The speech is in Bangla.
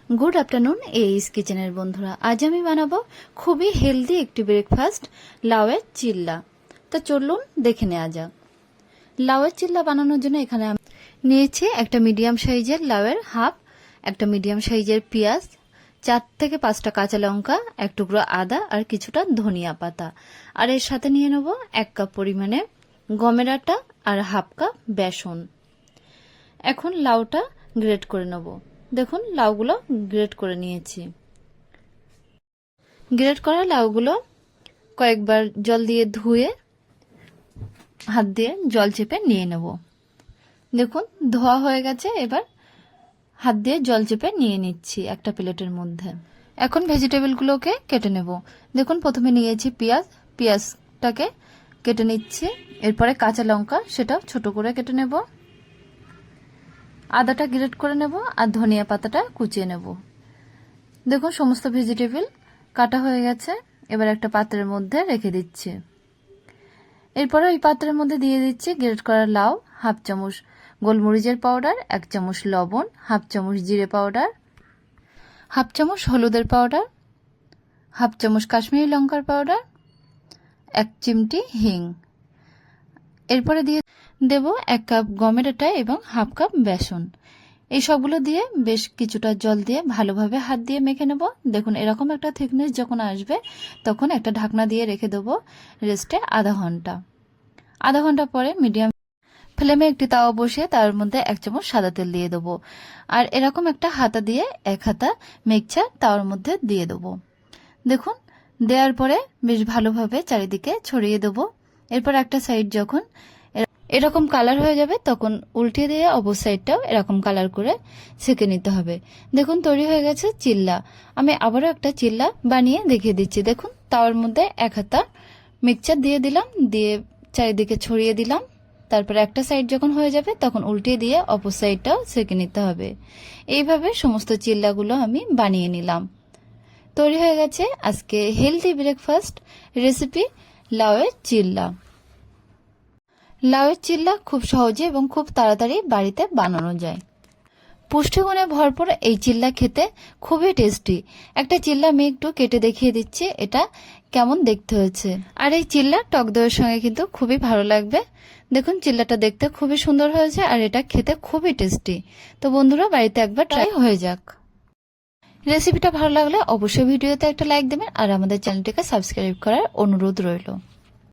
গুড আফটারনুন এইস কিচেনের বন্ধুরা, আজ আমি বানাবো খুবই হেলদি একটি ব্রেকফাস্ট, লাউয়ের চিল্লা। তা চলুন দেখে নেওয়া যাক। লাউয়ের চিল্লা বানানোর জন্য এখানে আমি নিয়েছি একটা মিডিয়াম সাইজের লাউয়ের হাফ, একটা মিডিয়াম সাইজের পেঁয়াজ, 4 থেকে 5টা কাঁচা লঙ্কা, এক টুকরো আদা আর কিছুটা ধনিয়া পাতা। আর এর সাথে নিয়ে নেব 1 কাপ পরিমাণে গমের আটা আর হাফ কাপ বেসন। এখন লাউটা গ্রেট করে নেব। দেখুন লাউগুলো গ্রেট করে নিয়েছি। গ্রেট করা লাউগুলো কয়েকবার জল দিয়ে ধুয়ে হাত দিয়ে জল চেপে নিয়ে নেব। দেখুন ধোয়া হয়ে গেছে, এবার হাত দিয়ে জল চেপে নিয়ে নিচ্ছি একটা প্লেটের মধ্যে। এখন ভেজিটেবলগুলোকে কেটে নেব। দেখুন প্রথমে নিয়েছি পেঁয়াজটাকে কেটে নিচ্ছি, এরপরে কাঁচা লঙ্কা সেটাও ছোট করে কেটে নেব, আদাটা গ্রেট করে নেব আর ধনিয়া পাতাটা কুচিয়ে নেব। দেখুন সমস্ত ভেজিটেবল কাটা হয়ে গেছে, এবার একটা পাত্রের মধ্যে রেখে দিচ্ছি। এরপরে ওই পাত্রের মধ্যে দিয়ে দিচ্ছি গ্রেট করা লাউ, হাফ চামচ গোলমরিচের পাউডার, 1 চামচ লবণ, হাফ চামচ জিরে পাউডার, হাফ চামচ হলুদের পাউডার, হাফ চামচ কাশ্মীরি লঙ্কার পাউডার, 1 চিমটি হিং। এরপরে দিয়ে দেব 1 কাপ গমের আটা এবং হাফ কাপ বেসন। এই সবগুলো দিয়ে বেশ কিছুটা জল দিয়ে ভালোভাবে হাত দিয়ে মেখে নেব। দেখুন এরকম একটা থিকনেস যখন আসবে তখন একটা ঢাকনা দিয়ে রেখে দেবো রেস্টে আধা ঘন্টা। আধা ঘন্টা পরে মিডিয়াম ফ্লেমে একটি তাওয়া বসিয়ে তার মধ্যে 1 চামচ সাদা তেল দিয়ে দেবো আর এরকম একটা হাতা দিয়ে 1 হাতা মিক্সচার তাওয়ার মধ্যে দিয়ে দেবো। দেখুন দেওয়ার পরে বেশ ভালোভাবে চারিদিকে ছড়িয়ে দেবো। এরপর একটা সাইড যখন এরকম কালার হয়ে যাবে তখন উল্টিয়ে দিয়ে অপর সাইডটাও এরকম কালার করে সেঁকে নিতে হবে। দেখুন তৈরি হয়ে গেছে চিল্লা। আমি আবারও একটা চিল্লা বানিয়ে দেখিয়ে দিচ্ছি। দেখুন তাওয়ার মধ্যে 1 হাতা মিক্সচার দিয়ে দিলাম, দিয়ে চারিদিকে ছড়িয়ে দিলাম। তারপরে একটা সাইড যখন হয়ে যাবে তখন উল্টিয়ে দিয়ে অপর সাইডটাও সেঁকে নিতে হবে। এইভাবে সমস্ত চিল্লাগুলো আমি বানিয়ে নিলাম। তৈরি হয়ে গেছে আজকে হেলদি ব্রেকফাস্ট রেসিপি লাউয়ের চিল্লা। লাউয়ের চিল্লা খুব সহজে এবং খুব তাড়াতাড়ি বাড়িতে বানানো যায়। পুষ্টিগুণে ভরপুর এই চিল্লা খেতে খুবই টেস্টি। একটা চিল্লা আমি একটু কেটে দেখিয়ে দিচ্ছি এটা কেমন দেখতে হয়েছে। আর এই চিল্লা টক দইয়ের সঙ্গে কিন্তু খুবই ভালো লাগবে। দেখুন চিল্লাটা দেখতে খুবই সুন্দর হয়েছে আর এটা খেতে খুবই টেস্টি। তো বন্ধুরা বাড়িতে একবার ট্রাই হয়ে যাক। রেসিপিটা ভালো লাগলে অবশ্যই ভিডিওতে একটা লাইক দেবেন আর আমাদের চ্যানেলটিকে সাবস্ক্রাইব করার অনুরোধ রইল।